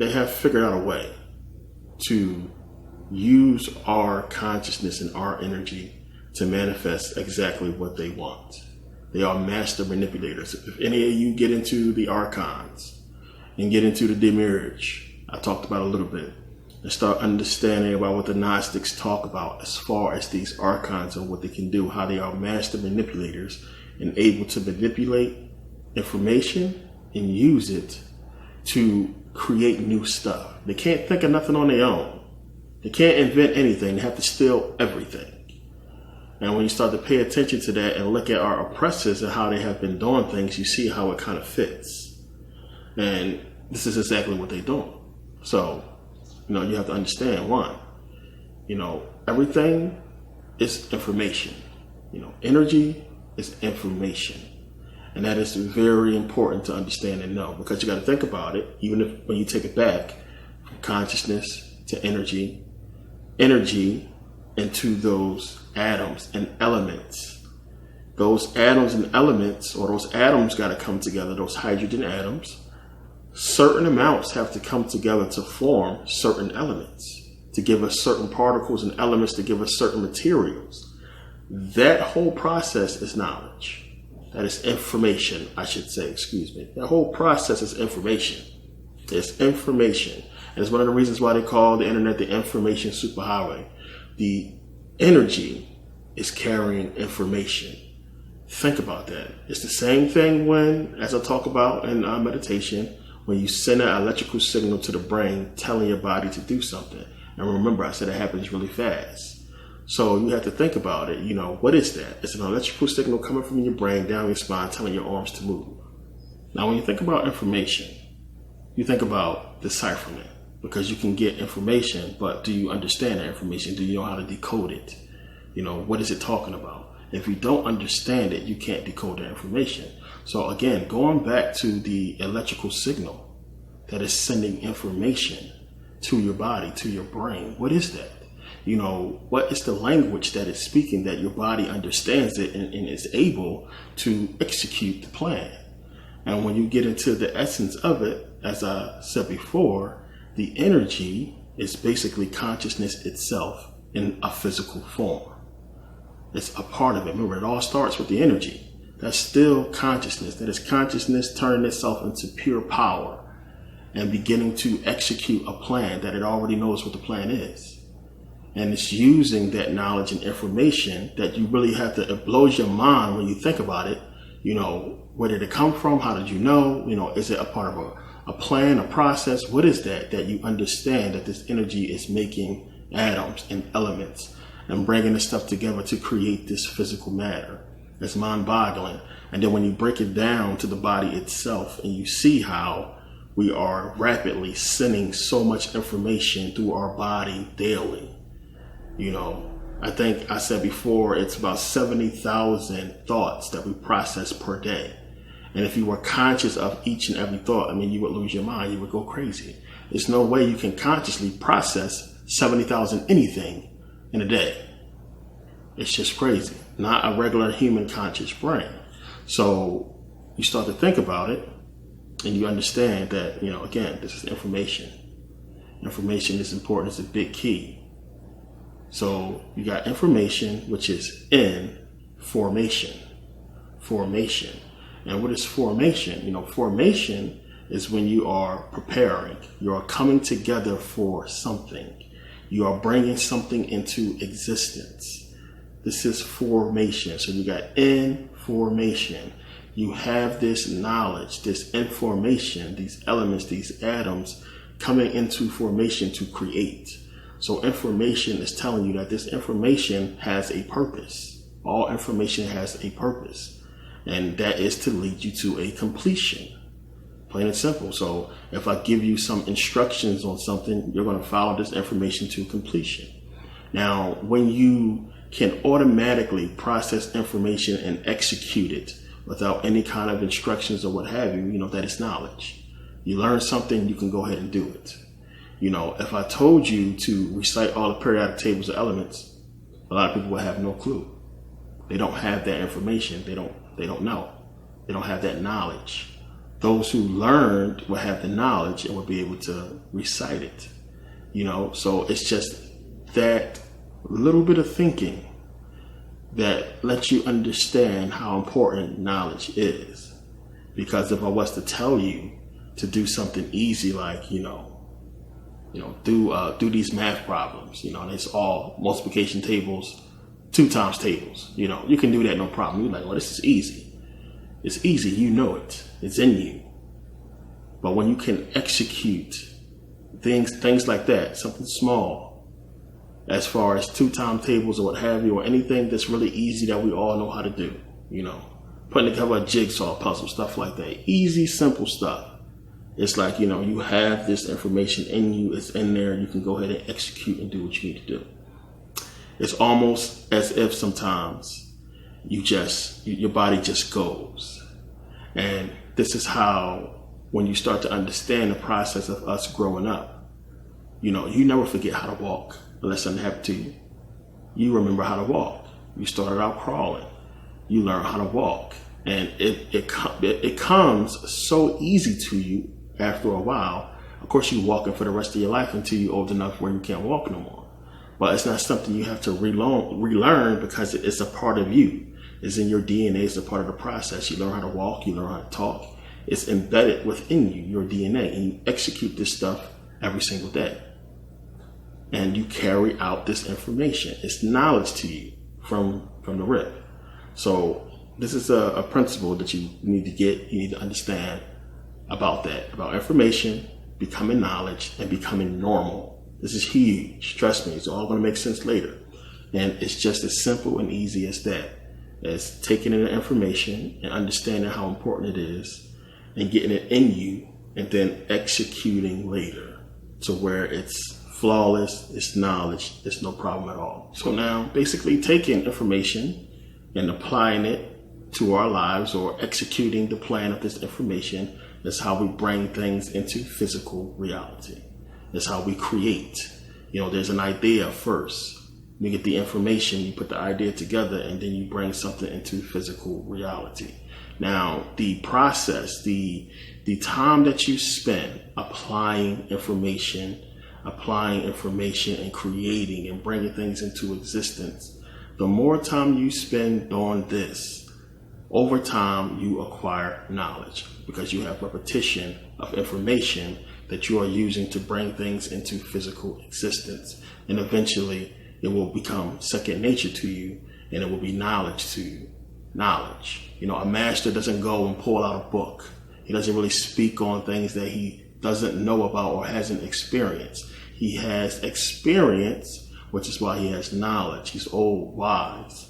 they have figured out a way to use our consciousness and our energy to manifest exactly what they want. They are master manipulators. If any of you get into the archons and get into the demiurge, I talked about a little bit, and start understanding about what the Gnostics talk about as far as these archons and what they can do, how they are master manipulators and able to manipulate information and use it to create new stuff. They can't think of nothing on their own. They can't invent anything. They have to steal everything. And when you start to pay attention to that and look at our oppressors and how they have been doing things, you see how it kind of fits. And this is exactly what they're doing. So, you have to understand, one, everything is information. Energy is information. And that is very important to understand and know, because you got to think about it, even if when you take it back from consciousness to energy into those atoms and elements. Those atoms and elements, or those atoms got to come together, those hydrogen atoms. Certain amounts have to come together to form certain elements, to give us certain particles and elements, to give us certain materials. That whole process is knowledge. That is information, I should say, excuse me. That whole process is information. It's information. And it's one of the reasons why they call the internet the information superhighway. The energy is carrying information. Think about that. It's the same thing when, as I talk about in meditation, when you send an electrical signal to the brain telling your body to do something. And remember, I said it happens really fast. So you have to think about it. What is that? It's an electrical signal coming from your brain down your spine telling your arms to move. Now, when you think about information, you think about decipherment, because you can get information, but do you understand that information? Do you know how to decode it? What is it talking about? If you don't understand it, you can't decode that information. So again, going back to the electrical signal that is sending information to your body, to your brain, what is that? What is the language that it's speaking that your body understands it and is able to execute the plan? And when you get into the essence of it, as I said before, the energy is basically consciousness itself in a physical form. It's a part of it. Remember, it all starts with the energy. That's still consciousness. That is consciousness turning itself into pure power and beginning to execute a plan that it already knows what the plan is. And it's using that knowledge and information that you really have to, it blows your mind when you think about it. Where did it come from? How did you know? Is it a part of a plan, a process? What is that you understand that this energy is making atoms and elements and bringing this stuff together to create this physical matter? It's mind-boggling. And then when you break it down to the body itself and you see how we are rapidly sending so much information through our body daily. I think I said before, it's about 70,000 thoughts that we process per day. And if you were conscious of each and every thought, you would lose your mind. You would go crazy. There's no way you can consciously process 70,000 anything in a day. It's just crazy. Not a regular human conscious brain. So you start to think about it and you understand that, again, this is information. Information is important. It's a big key. So you got information, which is in formation. Formation. And what is formation? Formation is when you are preparing. You are coming together for something. You are bringing something into existence. This is formation. So you got information. You have this knowledge, this information, these elements, these atoms coming into formation to create. So information is telling you that this information has a purpose. All information has a purpose. And that is to lead you to a completion. Plain and simple. So if I give you some instructions on something, you're going to follow this information to completion. Now, when you can automatically process information and execute it without any kind of instructions or what have you, that is knowledge. You learn something, you can go ahead and do it. If I told you to recite all the periodic tables of elements, a lot of people will have no clue. They don't have that information. They don't know. They don't have that knowledge. those who learned will have the knowledge and will be able to recite it. So it's just that little bit of thinking that lets you understand how important knowledge is. Because if I was to tell you to do something easy, like, do these math problems, and it's all multiplication tables, 2 times tables, you can do that, no problem. You're like, well, this is easy. It's easy. It. It's in you. But when you can execute things like that, something small, as far as 2 times tables or what have you, or anything that's really easy that we all know how to do, putting together a jigsaw puzzle, stuff like that, easy, simple stuff. It's like, you have this information in you, it's in there, you can go ahead and execute and do what you need to do. It's almost as if sometimes your body just goes. And this is how, when you start to understand the process of us growing up, you never forget how to walk unless something happened to you. You remember how to walk. You started out crawling. You learn how to walk. And it comes so easy to you after a while. Of course, you're walking for the rest of your life until you're old enough where you can't walk no more. But it's not something you have to relearn because it's a part of you. It's in your DNA. It's a part of the process. You learn how to walk. You learn how to talk. It's embedded within you, your DNA. And you execute this stuff every single day. And you carry out this information. It's knowledge to you from the rip. So this is a principle that you need to get. You need to understand about that, about information, becoming knowledge, and becoming normal. This is huge. Trust me, it's all going to make sense later. And it's just as simple and easy as that, as taking in the information and understanding how important it is and getting it in you and then executing later to where it's flawless, it's knowledge, it's no problem at all. So now, basically taking information and applying it to our lives, or executing the plan of this information, is how we bring things into physical reality. It's how we create. There's an idea first. You get the information, you put the idea together, and then you bring something into physical reality. Now, the process, the time that you spend applying information and creating and bringing things into existence, the more time you spend on this, over time you acquire knowledge, because you have repetition of information that you are using to bring things into physical existence. And eventually it will become second nature to you, and it will be knowledge to you. Knowledge. A master doesn't go and pull out a book. He doesn't really speak on things that he doesn't know about or hasn't experienced. He has experience, which is why he has knowledge. He's old, wise.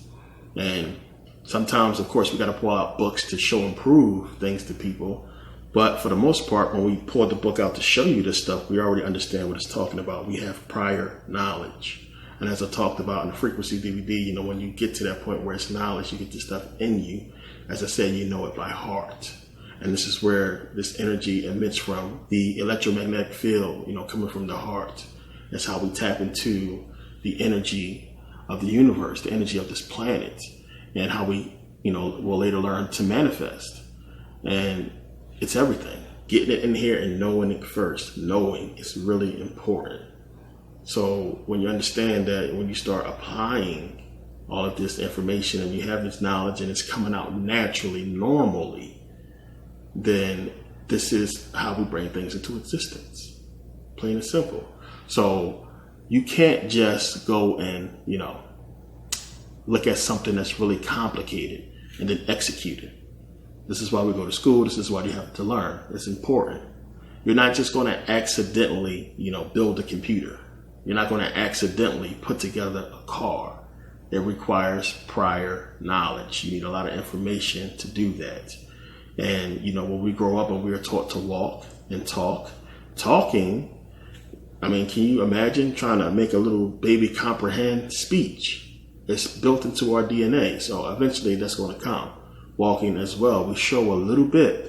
And sometimes, of course, we got to pull out books to show and prove things to people. But for the most part, when we pull the book out to show you this stuff, we already understand what it's talking about. We have prior knowledge. And as I talked about in the Frequency DVD, when you get to that point where it's knowledge, you get this stuff in you. As I said, you know it by heart. And this is where this energy emits from, the electromagnetic field, coming from the heart. That's how we tap into the energy of the universe, the energy of this planet, and how we, will later learn to manifest. And it's everything. Getting it in here and knowing it first. Knowing is really important. So when you understand that, when you start applying all of this information and you have this knowledge and it's coming out naturally, normally, then this is how we bring things into existence. Plain and simple. So you can't just go and, look at something that's really complicated and then execute it. This is why we go to school. This is why you have to learn. It's important. You're not just going to accidentally, build a computer. You're not going to accidentally put together a car. It requires prior knowledge. You need a lot of information to do that. And, when we grow up and we are taught to walk and talking, can you imagine trying to make a little baby comprehend speech? It's built into our DNA. So eventually that's going to come. Walking as well. We show a little bit.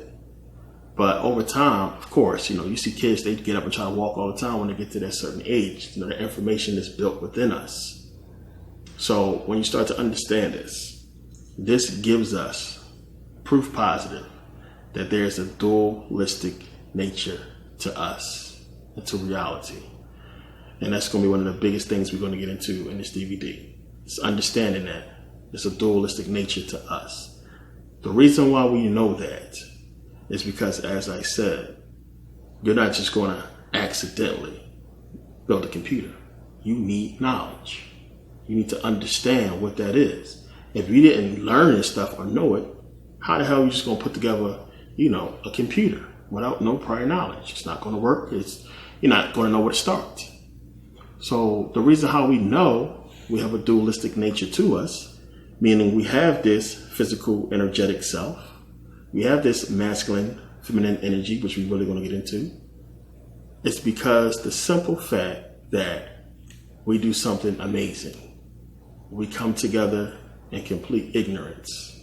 But over time, of course, you see kids, they get up and try to walk all the time when they get to that certain age. The information is built within us. So when you start to understand this gives us proof positive that there's a dualistic nature to us and to reality. And that's going to be one of the biggest things we're going to get into in this DVD. It's understanding that there's a dualistic nature to us. The reason why we know that is because, as I said, you're not just going to accidentally build a computer. You need knowledge. You need to understand what that is. If you didn't learn this stuff or know it, how the hell are you just going to put together, a computer without no prior knowledge? It's not going to work. You're not going to know where to start. So the reason how we know we have a dualistic nature to us, meaning we have this physical, energetic self, we have this masculine, feminine energy, which we're really going to get into, it's because the simple fact that we do something amazing. We come together in complete ignorance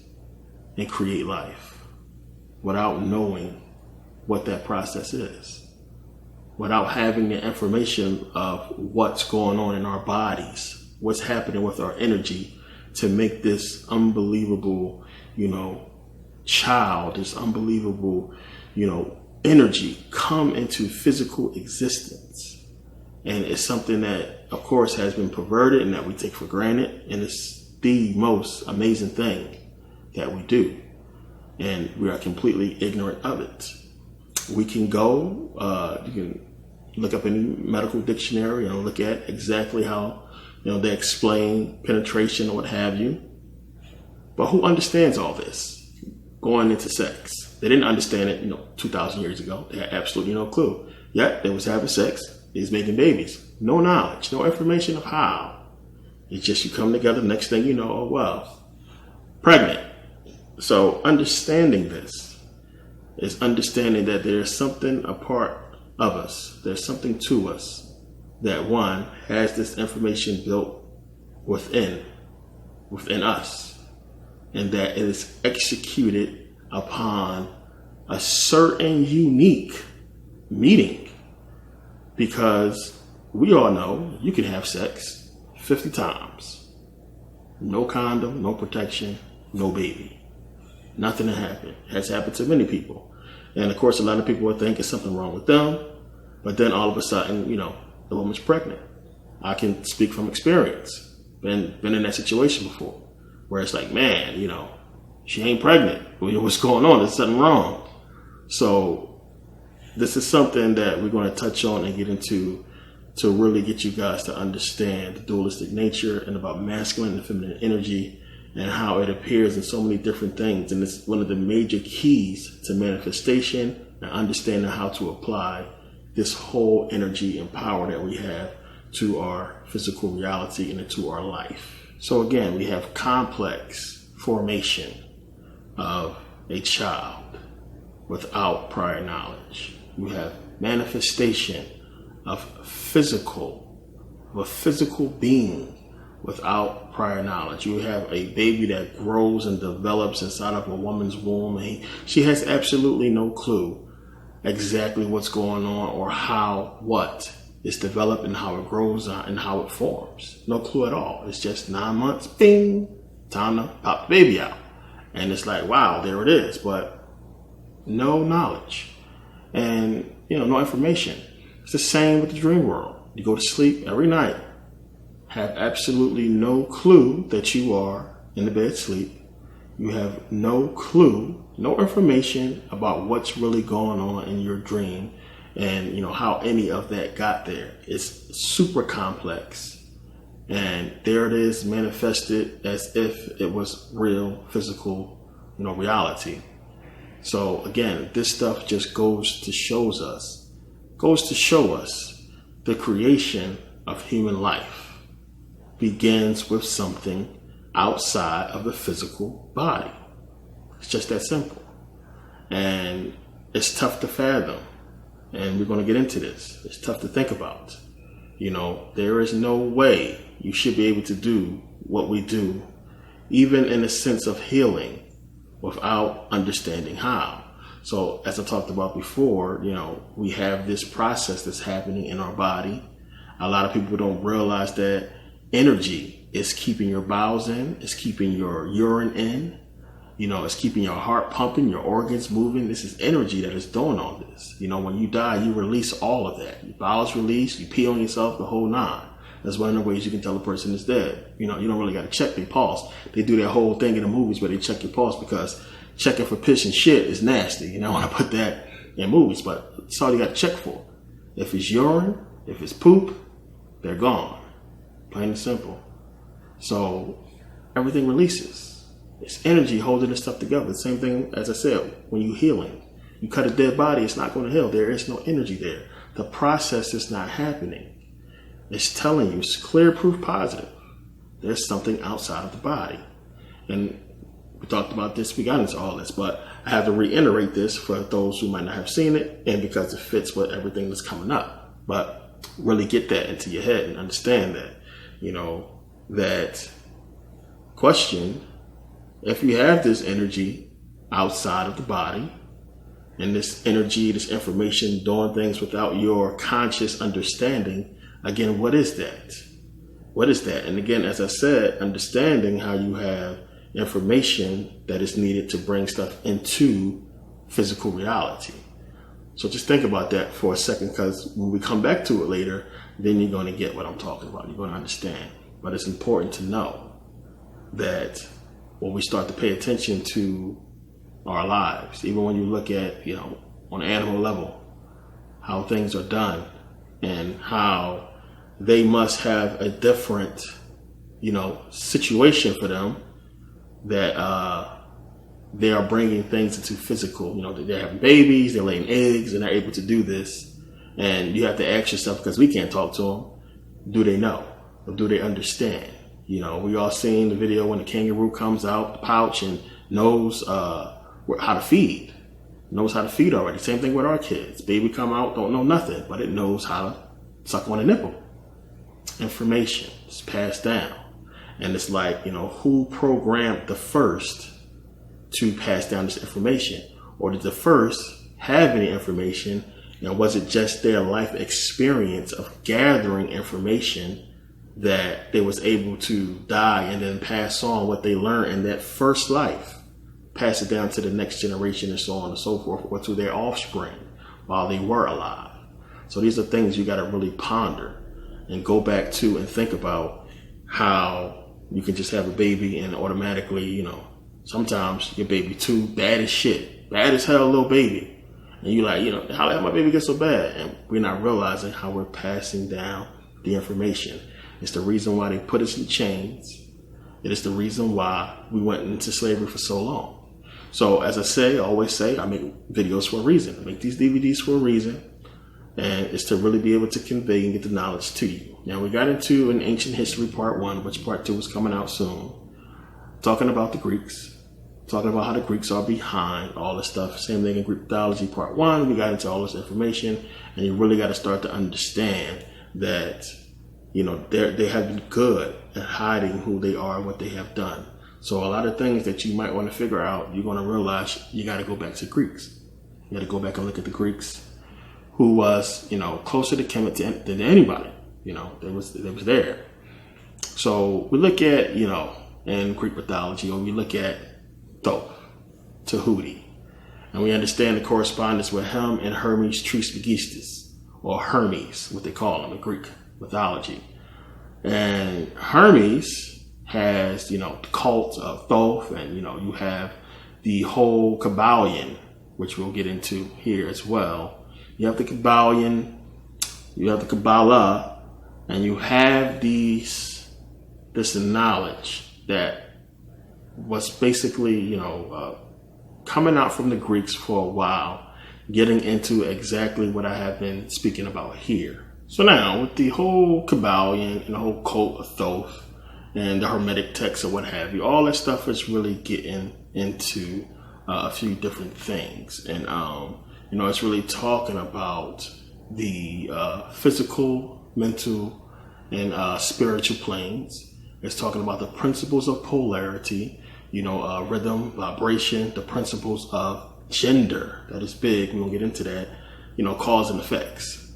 and create life without knowing what that process is, without having the information of what's going on in our bodies, what's happening with our energy to make this unbelievable, child, this unbelievable, energy come into physical existence. And it's something that, of course, has been perverted and that we take for granted. And it's the most amazing thing that we do. And we are completely ignorant of it. We can go, you can look up any medical dictionary and look at exactly how, they explain penetration or what have you. But who understands all this going into sex? They didn't understand it, 2,000 years ago. They had absolutely no clue. Yet they was having sex. They was making babies. No knowledge, no information of how. It's just you come together. Next thing you know, pregnant. So understanding this is understanding that there's something a part of us. There's something to us that one has this information built within us, and that it is executed upon a certain unique meeting. Because we all know you can have sex 50 times. No condom, no protection, no baby. Nothing to happen. It has happened to many people. And of course, a lot of people would think it's something wrong with them. But then all of a sudden, the woman's pregnant. I can speak from experience. Been in that situation before. Where it's like, man, she ain't pregnant. What's going on? There's something wrong. So this is something that we're going to touch on and get into to really get you guys to understand the dualistic nature and about masculine and feminine energy and how it appears in so many different things. And it's one of the major keys to manifestation and understanding how to apply this whole energy and power that we have to our physical reality and into our life. So again, we have complex formation of a child without prior knowledge. We have manifestation of a physical being without prior knowledge. You have a baby that grows and develops inside of a woman's womb. And she has absolutely no clue exactly what's going on or what is developed and how it grows and how it forms. No clue at all. It's just 9 months, bing, time to pop the baby out. And it's like, wow, there it is. But no knowledge and, no information. It's the same with the dream world. You go to sleep every night, have absolutely no clue that you are in the bed sleep. You have no clue, no information about what's really going on in your dream and, how any of that got there. It's super complex. And there it is manifested as if it was real, physical, reality. So again, this stuff just goes to show us the creation of human life begins with something outside of the physical body. It's just that simple. And it's tough to fathom. And we're going to get into this. It's tough to think about. There is no way you should be able to do what we do, even in a sense of healing, without understanding how. So as I talked about before, we have this process that's happening in our body. A lot of people don't realize that energy is keeping your bowels in, is keeping your urine in, It's keeping your heart pumping, your organs moving. This is energy that is doing all this. When you die, you release all of that. Your bowels release, you pee on yourself, the whole nine. That's one of the ways you can tell a person is dead. You don't really got to check their pulse. They do that whole thing in the movies where they check your pulse because checking for piss and shit is nasty. I want to put that in movies, but it's all you got to check for. If it's urine, if it's poop, they're gone. Plain and simple. So everything releases. It's energy holding this stuff together. The same thing, as I said, when you're healing. You cut a dead body, it's not going to heal. There is no energy there. The process is not happening. It's telling you, it's clear proof positive. There's something outside of the body. And we talked about this, we got into all this, but I have to reiterate this for those who might not have seen it, and because it fits with everything that's coming up. But really get that into your head and understand that, that question, if you have this energy outside of the body, and this energy, this information doing things without your conscious understanding, again, what is that? What is that? And again, as I said, understanding how you have information that is needed to bring stuff into physical reality. So just think about that for a second, because when we come back to it later, then you're going to get what I'm talking about. You're going to understand. But it's important to know that when we start to pay attention to our lives, even when you look at, on an animal level, how things are done and how they must have a different, situation for them that they are bringing things into physical. They're having babies, they're laying eggs, and they're able to do this. And you have to ask yourself, because we can't talk to them, do they know? Or do they understand? We all seen the video when the kangaroo comes out the pouch and knows how to feed. Knows how to feed already. Same thing with our kids. Baby come out, don't know nothing, but it knows how to suck on a nipple. Information is passed down. And it's like, who programmed the first to pass down this information? Or did the first have any information? And was it just their life experience of gathering information that they was able to die and then pass on what they learned in that first life, pass it down to the next generation and so on and so forth, or to their offspring while they were alive? So these are things you got to really ponder and go back to and think about, how you can just have a baby and automatically, sometimes your baby too bad as shit, bad as hell little baby. And you like, how did my baby get so bad? And we're not realizing how we're passing down the information. It's the reason why they put us in chains. It is the reason why we went into slavery for so long. So as I always say, I make videos for a reason. I make these DVDs for a reason. And it's to really be able to convey and get the knowledge to you. Now, we got into an ancient history part 1, which part 2 is coming out soon. Talking about the Greeks. Talking about how the Greeks are behind all this stuff. Same thing in Greek mythology part 1. We got into all this information. And you really got to start to understand that, they have been good at hiding who they are and what they have done. So a lot of things that you might want to figure out, you're going to realize you got to go back to the Greeks. You got to go back and look at the Greeks, who was, closer to Kemet than anybody. They was there. So we look at, in Greek mythology, or we look at Thoth, Tahuti, and we understand the correspondence with him and Hermes Trismegistus, or Hermes, what they call him in Greek mythology. And Hermes has, the cult of Thoth, and, you have the whole Kabbalion, which we'll get into here as well. You have the Kabbalion, you have the Kabbalah, and you have this knowledge that was basically, coming out from the Greeks for a while, getting into exactly what I have been speaking about here. So now, with the whole Kabbalion and the whole cult of Thoth and the Hermetic texts or what have you, all that stuff is really getting into a few different things. And, it's really talking about the physical, mental, and spiritual planes. It's talking about the principles of polarity, rhythm, vibration, the principles of gender. That is big. We won't get into that. Cause and effects.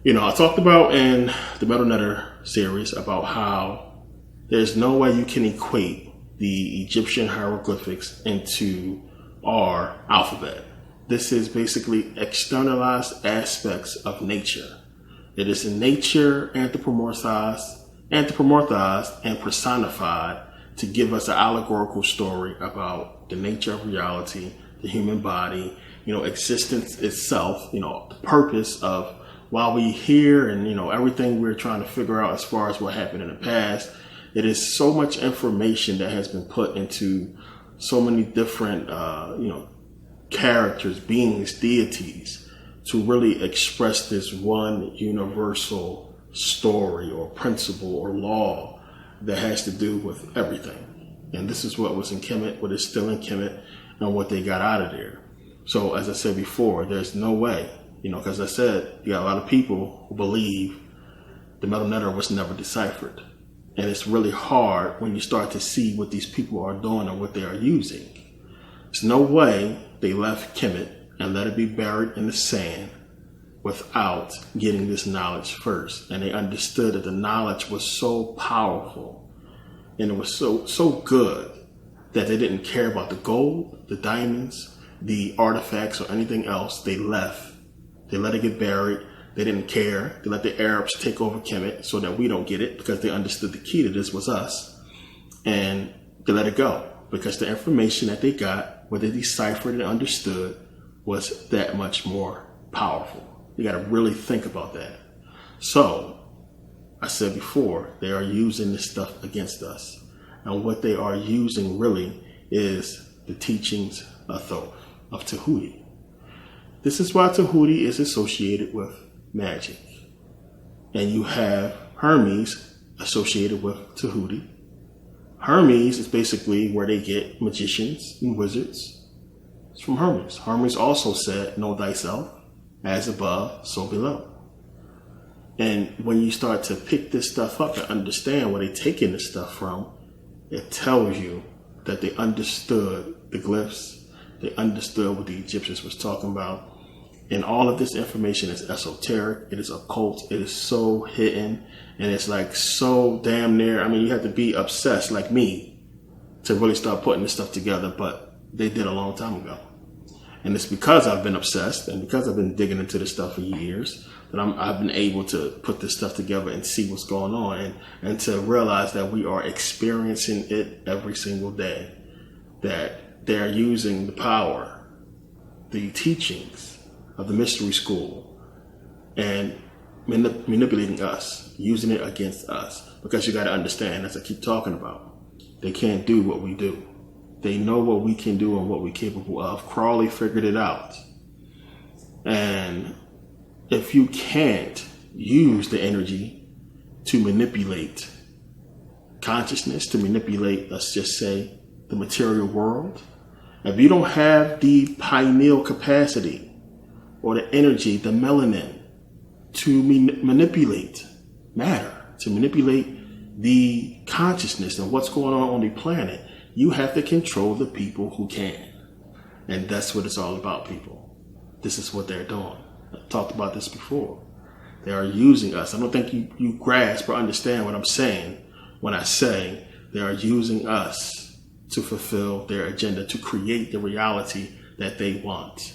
I talked about in the Metal Netter series about how there's no way you can equate the Egyptian hieroglyphics into our alphabet. This is basically externalized aspects of nature. It is in nature anthropomorphized and personified to give us an allegorical story about the nature of reality, the human body, existence itself, the purpose of why we here, and everything we're trying to figure out as far as what happened in the past. It is so much information that has been put into so many different characters, beings, deities, to really express this one universal story or principle or law that has to do with everything. And this is what was in Kemet, what is still in Kemet, and what they got out of there. So as I said before, there's no way, because I said you got a lot of people who believe the metal netter was never deciphered. And it's really hard when you start to see what these people are doing and what they are using. There's no way they left Kemet and let it be buried in the sand without getting this knowledge first. And they understood that the knowledge was so powerful and it was so good that they didn't care about the gold, the diamonds, the artifacts, or anything else. They left. They let it get buried. They didn't care. They let the Arabs take over Kemet so that we don't get it, because they understood the key to this was us. And they let it go because the information that they got, what they deciphered and understood, was that much more powerful. You got to really think about that. So, I said before, they are using this stuff against us. And what they are using really is the teachings of Thoth, of Tahuti. This is why Tahuti is associated with magic. And you have Hermes associated with Tahuti. Hermes is basically where they get magicians and wizards. It's from Hermes. Hermes also said, know thyself, as above, so below. And when you start to pick this stuff up and understand where they're taking this stuff from, it tells you that they understood the glyphs. They understood what the Egyptians was talking about. And all of this information is esoteric. It is occult. It is so hidden. And it's like so damn near. I mean, you have to be obsessed like me to really start putting this stuff together. But they did a long time ago. And it's because I've been obsessed and because I've been digging into this stuff for years that I've been able to put this stuff together and see what's going on and to realize that we are experiencing it every single day. That they're using the power, the teachings of the mystery school and manipulating us, using it against us. Because you got to understand, as I keep talking about, they can't do what we do. They know what we can do and what we're capable of. Crowley figured it out. And if you can't use the energy to manipulate consciousness, to manipulate, let's just say, the material world, if you don't have the pineal capacity or the energy, the melanin, to manipulate matter, to manipulate the consciousness and what's going on the planet, you have to control the people who can. And that's what it's all about, people. This is what they're doing. I talked about this before. They are using us. I don't think you grasp or understand what I'm saying when I say they are using us to fulfill their agenda, to create the reality that they want.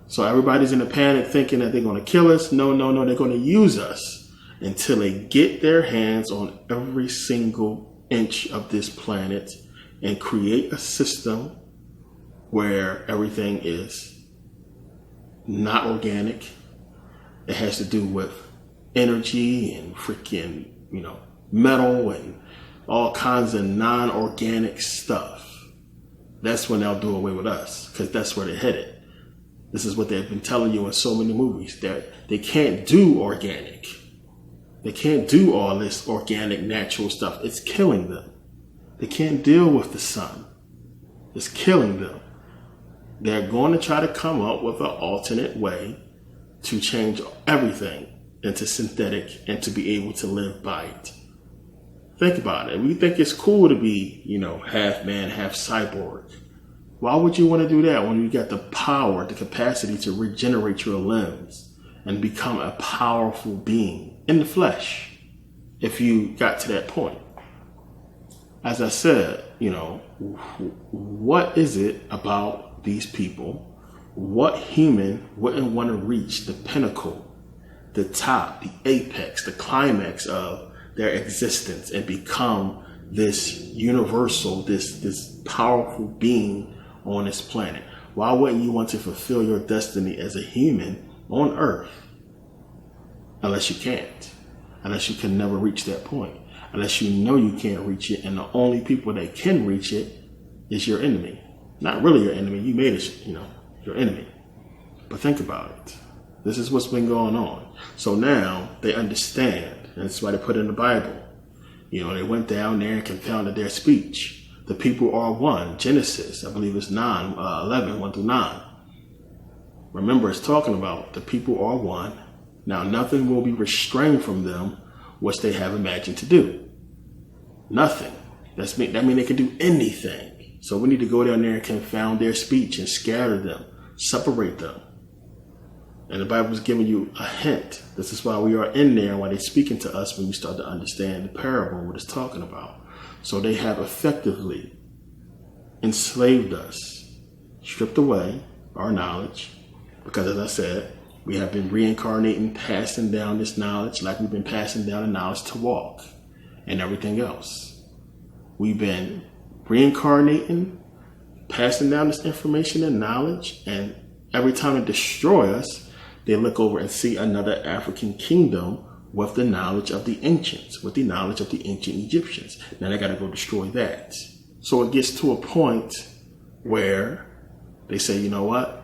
So everybody's in a panic thinking that they're going to kill us. No, they're going to use us until they get their hands on every single inch of this planet and create a system where everything is not organic. It has to do with energy and freaking, metal and all kinds of non-organic stuff. That's when they'll do away with us, because that's where they're headed. This is what they've been telling you in so many movies. They can't do organic. They can't do all this organic, natural stuff. It's killing them. They can't deal with the sun. It's killing them. They're going to try to come up with an alternate way to change everything into synthetic and to be able to live by it. Think about it. We think it's cool to be, half man, half cyborg. Why would you want to do that when you got the power, the capacity to regenerate your limbs and become a powerful being in the flesh if you got to that point? As I said, what is it about these people? What human wouldn't want to reach the pinnacle, the top, the apex, the climax of their existence and become this universal, this powerful being on this planet? Why wouldn't you want to fulfill your destiny as a human on Earth? Unless you can't. Unless you can never reach that point. Unless you know you can't reach it, and the only people that can reach it is your enemy. Not really your enemy. You made it, your enemy. But think about it. This is what's been going on. So now they understand, and that's why they put it in the Bible. They went down there and confounded their speech. The people are one. Genesis, I believe it's 11, 1 through 9. Remember, it's talking about the people are one. Now, nothing will be restrained from them which they have imagined to do. Nothing. That means they can do anything. So we need to go down there and confound their speech and scatter them, separate them. And the Bible is giving you a hint. This is why we are in there, why they're speaking to us when you start to understand the parable, what it's talking about. So they have effectively enslaved us, stripped away our knowledge, because as I said, we have been reincarnating, passing down this knowledge like we've been passing down the knowledge to walk and everything else. We've been reincarnating, passing down this information and knowledge, and every time they destroy us, they look over and see another African kingdom with the knowledge of the ancients, with the knowledge of the ancient Egyptians. Now they got to go destroy that. So it gets to a point where they say, you know what?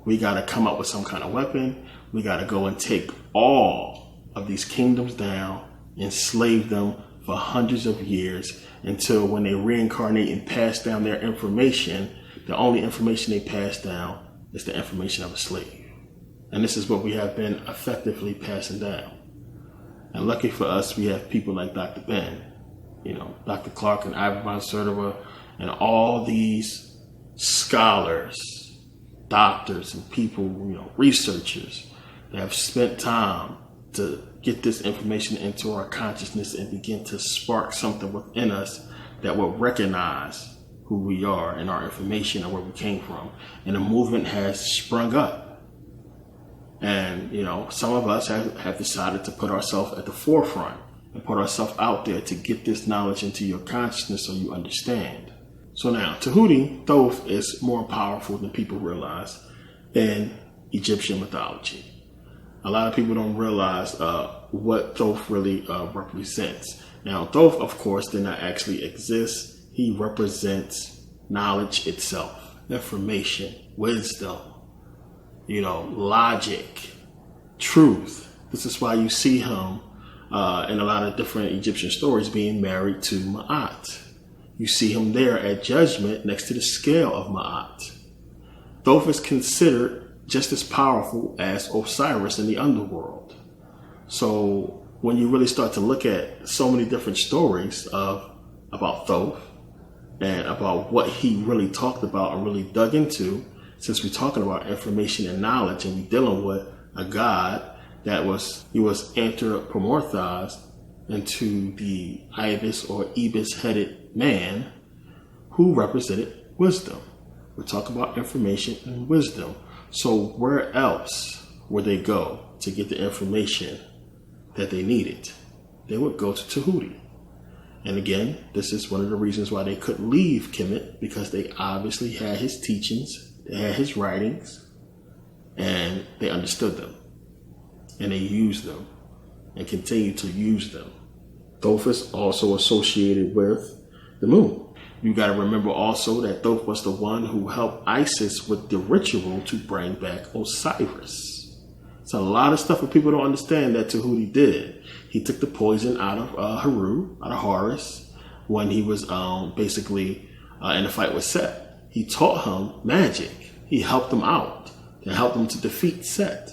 We got to come up with some kind of weapon. We got to go and take all of these kingdoms down, enslave them for hundreds of years until when they reincarnate and pass down their information, the only information they pass down is the information of a slave. And this is what we have been effectively passing down. And lucky for us, we have people like Dr. Ben, Dr. Clark and Ivy von Sertova, and all these scholars, doctors and people, researchers that have spent time to get this information into our consciousness and begin to spark something within us that will recognize who we are and our information and where we came from. And a movement has sprung up. And, some of us have decided to put ourselves at the forefront and put ourselves out there to get this knowledge into your consciousness so you understand. So now, Tahuti, Thoth, is more powerful than people realize in Egyptian mythology. A lot of people don't realize what Thoth really represents. Now, Thoth, of course, did not actually exist. He represents knowledge itself, information, wisdom, logic, truth. This is why you see him in a lot of different Egyptian stories being married to Ma'at. You see him there at judgment next to the scale of Ma'at. Thoth is considered just as powerful as Osiris in the underworld. So when you really start to look at so many different stories about Thoth and about what he really talked about and really dug into, since we're talking about information and knowledge and we're dealing with a god that was anthropomorphized into the ibis or ibis-headed man who represented wisdom. We're talking about information and wisdom. So where else would they go to get the information that they needed? They would go to Tahuti. And again, this is one of the reasons why they couldn't leave Kemet, because they obviously had his teachings, they had his writings, and they understood them. And they used them and continue to use them. Thoth is also associated with the moon. You got to remember also that Thoth was the one who helped Isis with the ritual to bring back Osiris. It's a lot of stuff that people don't understand that Tahuti did. He took the poison out of Horus, when he was basically in a fight with Set. He taught him magic. He helped him out and helped him to defeat Set.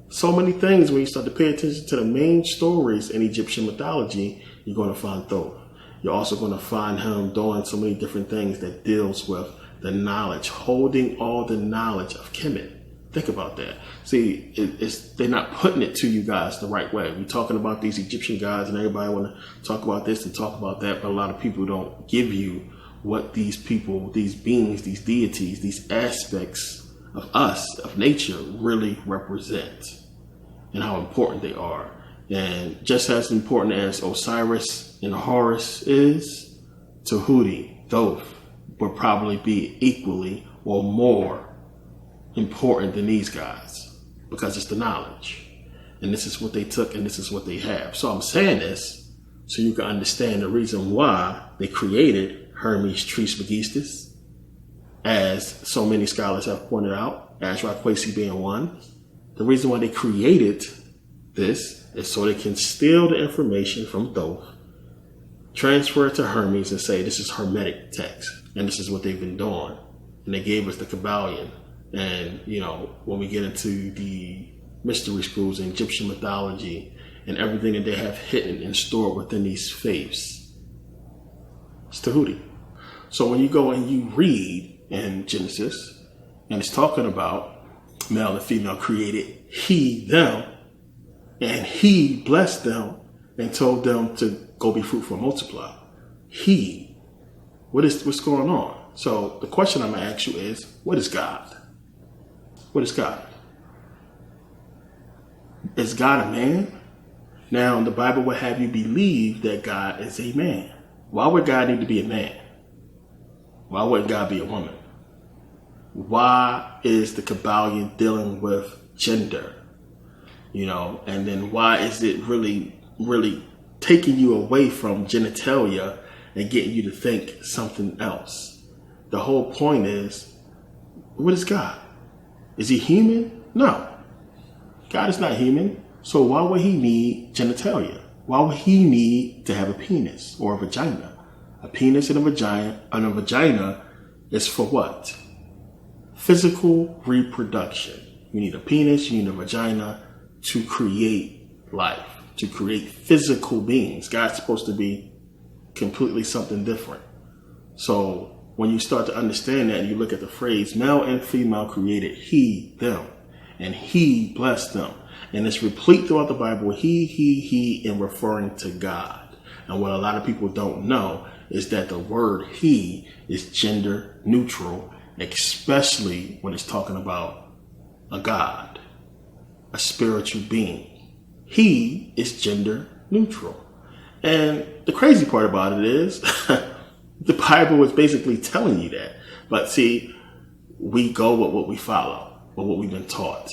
So many things, when you start to pay attention to the main stories in Egyptian mythology, you're going to find Thoth. You're also going to find him doing so many different things that deals with the knowledge, holding all the knowledge of Kemet. Think about that. See, they're not putting it to you guys the right way. We're talking about these Egyptian gods and everybody want to talk about this and talk about that, but a lot of people don't give you what these people, these beings, these deities, these aspects of us, of nature, really represent and how important they are. And just as important as Osiris and Horus is, Tahuti, Thoth would probably be equally or more important than these guys, because it's the knowledge. And this is what they took and this is what they have. So I'm saying this so you can understand the reason why they created Hermes Trismegistus, as so many scholars have pointed out, Astrological being one. The reason why they created this is so they can steal the information from Thoth, transfer it to Hermes and say this is Hermetic text and this is what they've been doing. And they gave us the Kabbalion. And, you know, when we get into the mystery schools and Egyptian mythology and everything that they have hidden and stored within these faiths, it's Tahuti. So when you go and you read in Genesis, and it's talking about male and female created he, them, and he blessed them and told them to go be fruitful and multiply. He. What's going on? So the question I'm going to ask you is, what is God? What is God? Is God a man? Now, the Bible would have you believe that God is a man. Why would God need to be a man? Why wouldn't God be a woman? Why is the Kabbalion dealing with gender? You know, and then why is it really taking you away from genitalia and getting you to think something else? The whole point is, what is God? Is he human? No. God is not human. So why would he need genitalia? Why would he need to have a penis or a vagina? A penis and a vagina is for what? Physical reproduction. You need a penis, you need a vagina to create life, to create physical beings. God's supposed to be completely something different. So when you start to understand that and you look at the phrase male and female created he, them, and he blessed them. And it's replete throughout the Bible, he, in referring to God. And what a lot of people don't know is that the word he is gender neutral, especially when it's talking about a God, a spiritual being. He is gender neutral. And the crazy part about it is the Bible is basically telling you that. But see, we go with what we follow, or what we've been taught.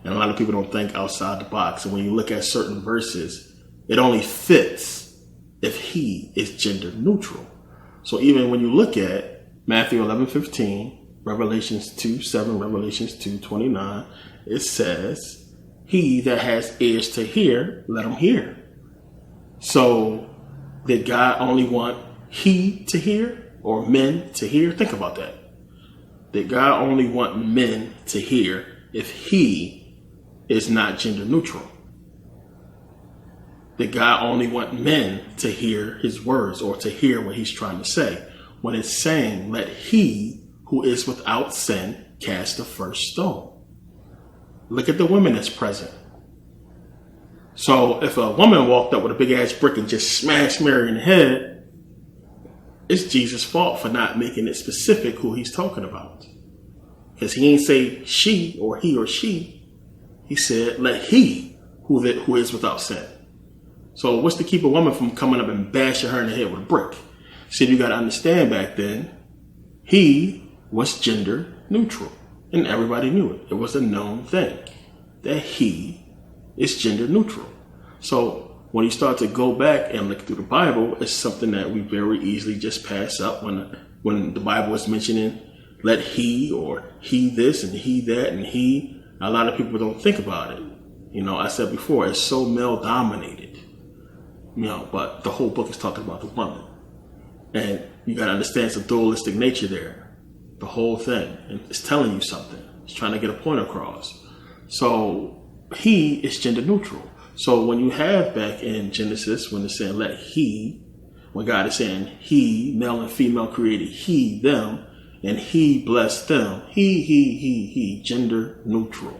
And a lot of people don't think outside the box. And when you look at certain verses, it only fits if he is gender neutral. So even when you look at Matthew 11:15, Revelations 2:7, Revelations 2:29, it says, he that has ears to hear, let him hear. So did God only want he to hear or men to hear? Think about that. Did God only want men to hear if he is not gender neutral? Did God only want men to hear his words or to hear what he's trying to say? When it's saying, let he who is without sin cast the first stone. Look at the women that's present. So if a woman walked up with a big ass brick and just smashed Mary in the head, it's Jesus' fault for not making it specific who he's talking about. Because he ain't say she or he or she. He said, let he who is without sin. So what's to keep a woman from coming up and bashing her in the head with a brick? See, you got to understand back then, he was gender neutral. And everybody knew it. It was a known thing that he is gender neutral. So when you start to go back and look through the Bible, it's something that we very easily just pass up when the Bible is mentioning let he or he this and he that and he. A lot of people don't think about it. You know, I said before, it's so male dominated. You know, but the whole book is talking about the woman. And you got to understand it's a dualistic nature there. The whole thing. And it's telling you something. It's trying to get a point across. So he is gender neutral. So when you have back in Genesis, when it's saying let he, when God is saying he, male and female created he, them, and he blessed them. He, gender neutral.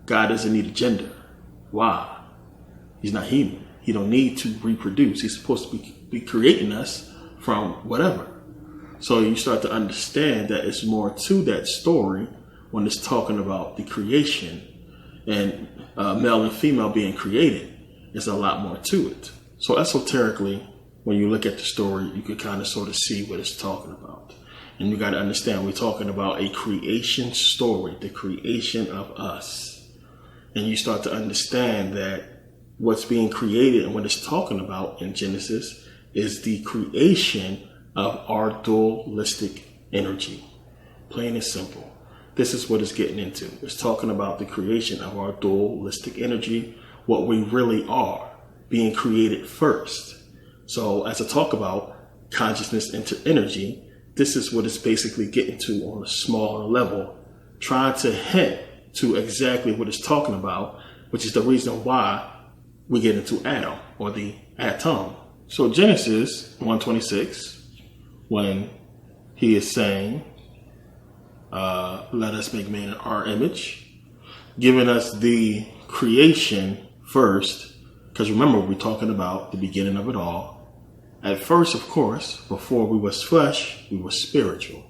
God doesn't need a gender. Why? He's not human. He don't need to reproduce. He's supposed to be creating us from whatever. So you start to understand that it's more to that story when it's talking about the creation and male and female being created. There's a lot more to it. So esoterically, when you look at the story, you can kind of sort of see what it's talking about. And you got to understand, we're talking about a creation story, the creation of us. And you start to understand that what's being created and what it's talking about in Genesis is the creation of our dualistic energy. Plain and simple. This is what it's getting into. It's talking about the creation of our dualistic energy, what we really are, being created first. So as I talk about consciousness into energy, this is what it's basically getting to on a smaller level, trying to hint to exactly what it's talking about, which is the reason why we get into Adam, or the atom. So Genesis 1:26, when he is saying, let us make man in our image, giving us the creation first, because remember, we're talking about the beginning of it all. At first, of course, before we was flesh, we were spiritual.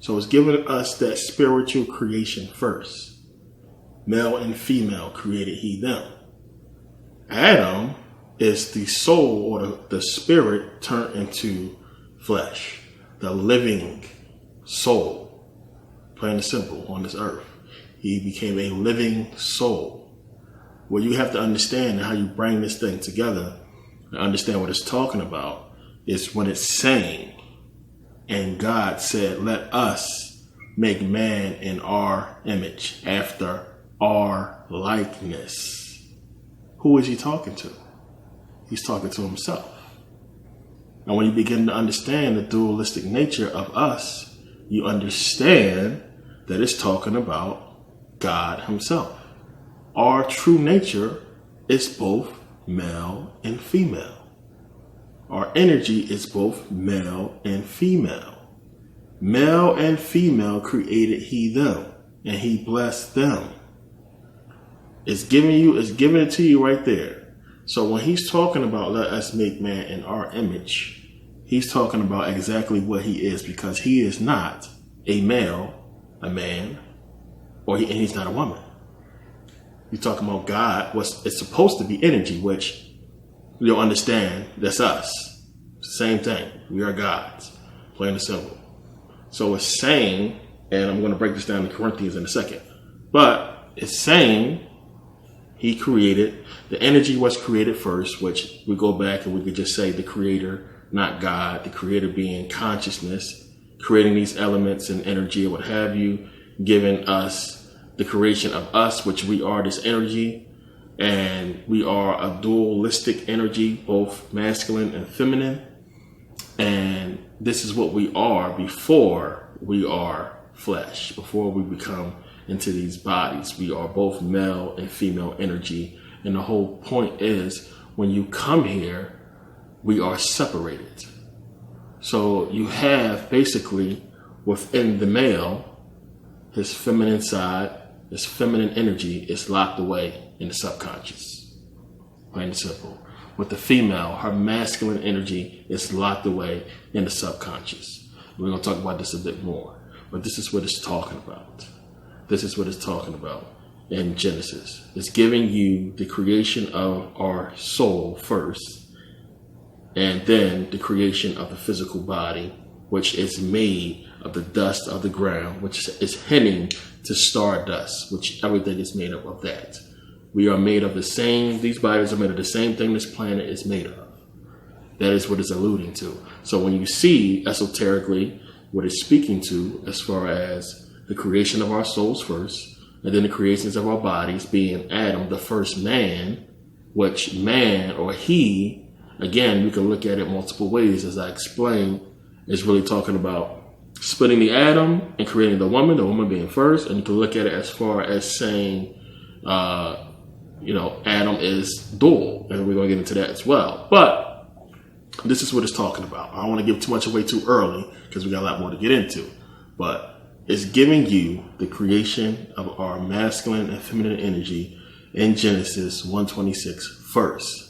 So it's giving us that spiritual creation first. Male and female created he them. Adam is the soul, or the spirit turned into flesh, the living soul, plain and simple, on this earth. He became a living soul. What you have to understand, and how you bring this thing together and understand what it's talking about, is when it's saying, and God said, let us make man in our image, after our likeness. Who is he talking to? He's talking to himself. And when you begin to understand the dualistic nature of us, you understand that it's talking about God himself. Our true nature is both male and female. Our energy is both male and female. Male and female created he them, and he blessed them. It's giving it to you right there. So when he's talking about let us make man in our image, he's talking about exactly what he is, because he is not a male, a man, and he's not a woman. You're talking about God, it's supposed to be energy, which you'll understand, that's us. Same thing. We are gods, plain and simple. So it's saying, and I'm going to break this down in Corinthians in a second, but it's saying he created, the energy was created first, which we go back and we could just say the creator, not God, the creator being consciousness, creating these elements and energy or what have you, giving us the creation of us, which we are this energy, and we are a dualistic energy, both masculine and feminine. And this is what we are before we are flesh, before we become into these bodies. We are both male and female energy. And the whole point is, when you come here, we are separated. So you have basically within the male, his feminine side, his feminine energy is locked away in the subconscious. Plain and simple. With the female, her masculine energy is locked away in the subconscious. We're going to talk about this a bit more, but this is what it's talking about. This is what it's talking about in Genesis. It's giving you the creation of our soul first, and then the creation of the physical body, which is made of the dust of the ground, which is hinting to stardust, which everything is made up of that. We are made of the same, these bodies are made of the same thing this planet is made of. That is what it's alluding to. So when you see esoterically what it's speaking to, as far as the creation of our souls first, and then the creations of our bodies, being Adam, the first man, which man, or he, again, we can look at it multiple ways, as I explained, is really talking about splitting the atom and creating the woman being first. And you can look at it as far as saying, Adam is dual, and we're going to get into that as well. But this is what it's talking about. I don't want to give too much away too early, because we got a lot more to get into. But it's giving you the creation of our masculine and feminine energy in Genesis 1:26 first.